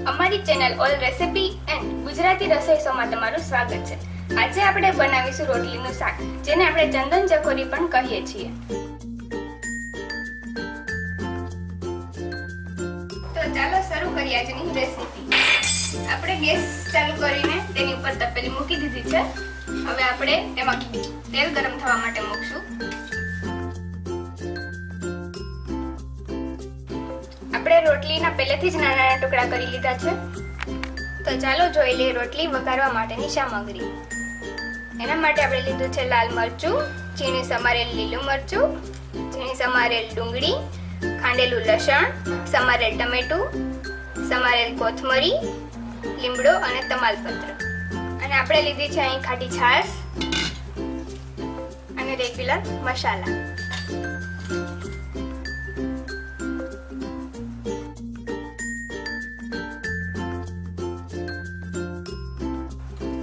અમારી channel all recipe and Gujarati રસોઈ શોમાં તમારું સ્વાગત છે। આજે આપણે બનાવીશું રોટલીનું શાક, જેને આપણે ચંદન ચકોરી પણ કહીએ છીએ। તો ચાલો શરૂ કરીએ આજની રેસિપી। આપણે ગેસ ચાલુ કરીને તેની ઉપર તપેલી મૂકી દીધી છે। હવે આપણે તેમાં તેલ ગરમ થવા માટે મૂકશું। આપણે રોટલીના પહેલેથી જ નાના નાના ટુકડા કરી લીધા છે। તો ચાલો જોઈ લઈએ રોટલી વઘારવા માટેની સામગ્રી। એના માટે આપણે લીધું છે લાલ મરચું, ઝીણી સમારેલ લીલું મરચું, ઝીણી સમારેલ ડુંગળી, ખાંડેલું લસણ, સમારેલ ટમેટું, સમારેલ કોથમરી, લીમડો અને તમાલપત્ર। અને આપણે લીધી છે અહીં ખાટી છાશ અને રેગ્યુલર મસાલા।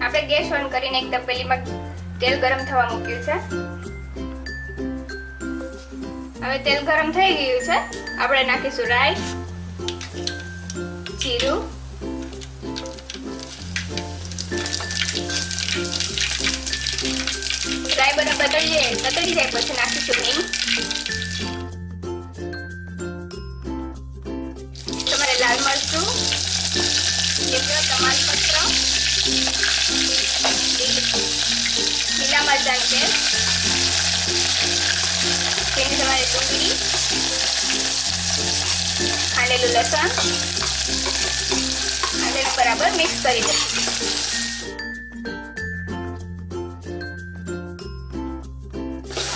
આપણે ગેસ ઓન કરીને એક તપેલીમાં તેલ ગરમ થવા મૂક્યું છે। હવે તેલ ગરમ થઈ ગયું છે। આપણે નાખીશું રાઈ, જીરું, રાઈ બરાબર તતડી જાય પછી નાખીશું હિંગ, તમારે લાલ મરચું, લીમડો, તમાલપત્ર, લીલા મરચાંની પેસ્ટ, તેની તમારે ડુંગળી, ખાંડેલું લસણ અને બરાબર મિક્સ કરી દઈશું।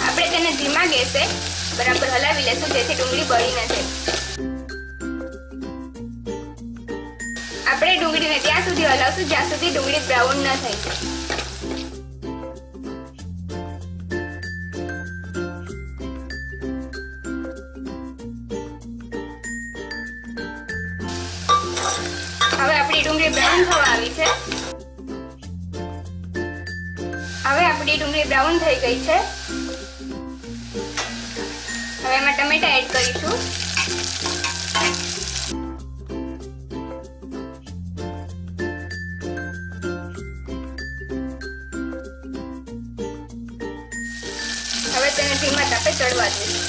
આપણે તેને ધીમા ગેસે બરાબર હલાવી લેશું જેથી ડુંગળી બળી ન જાય। આપણે ડુંગળીને ત્યાં સુધી હલાવશું જ્યાં સુધી ડુંગળી બ્રાઉન ન થઈ જાય। હવે આપણી ડુંગળી બ્રાઉન થવા આવી છે। હવે આપણી ડુંગળી બ્રાઉન થઈ ગઈ છે। હવે એમાં ટમેટા એડ કરીશું। હવે તેને ધીમા તાપે ચડવા દઈશું।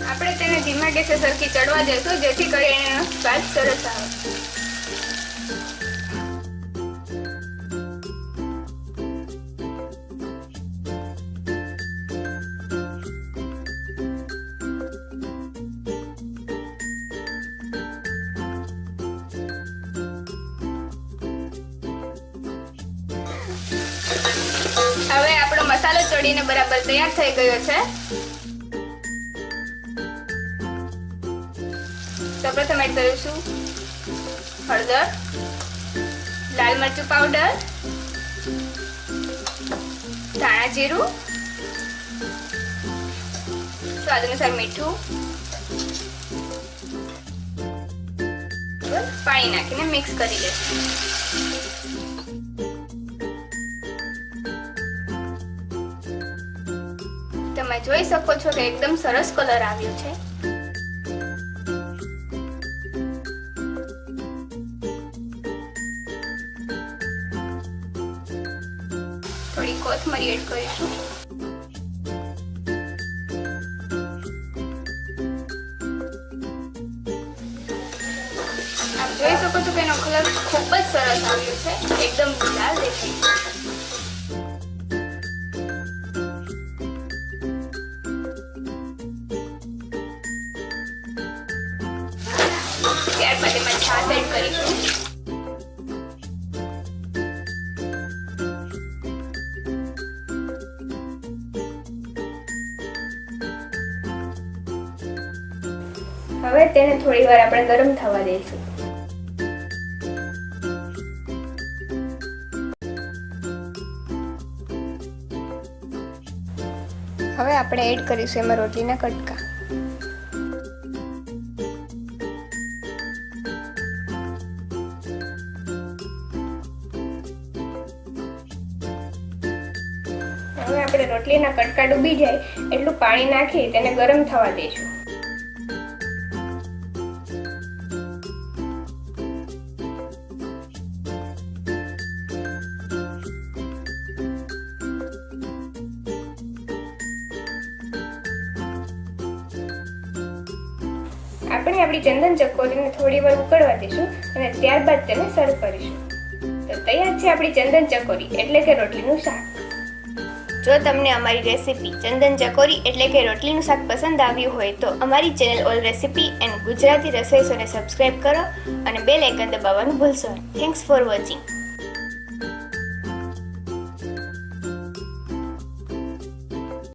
આપણે તેને ધીમા ગેસે સરખી ચડવા દઈશું જેથી કરીને એનો સ્વાદ સરસ આવે। હવે આપણો મસાલો ચડીને બરાબર તૈયાર થઈ ગયો છે। સૌપ્રથમ એડ કરીશું હળદર, લાલ મરચું પાવડર, ધાણા જીરું, સ્વાદ અનુસાર મીઠું, પાણી નાખીને મિક્સ કરી લઈશું। તમે જોઈ શકો છો કે એકદમ સરસ કલર આવ્યો છે। થોડી કોથમરી એડ કરીશું। આપ જોઈ શકો છો કે એનો કલર ખૂબ જ સરસ આવ્યો છે, એકદમ લાલ દેખાય છે। ત્યારબાદ એમાં છાશ એડ કરીશું। હવે તેને થોડી વાર આપણે ગરમ થવા દઈશું। હવે આપણે એડ કરીશું એમાં રોટલીના કટકા। આપણે રોટલીના કટકા ડૂબી જાય એટલું પાણી નાખી તેને ગરમ થવા દઈશું. આપણે આપણી ચંદન ચકોરીને થોડી વાર ઉકળવા દઈશું અને ત્યારબાદ તેને સર્વ કરીશું. તો તૈયાર છે આપણી ચંદન ચકોરી એટલે કે રોટલીનું શાક. જો તમને અમારી રેસીપી ચંદન ચકોરી એટલે કે રોટલીનું શાક પસંદ આવ્યું હોય તો અમારી channel all recipe and Gujarati રસોઈ શોને સબસ્ક્રાઇબ કરો અને બેલ આઇકન દબાવવાનું ભૂલશો નહીં. Thanks for watching.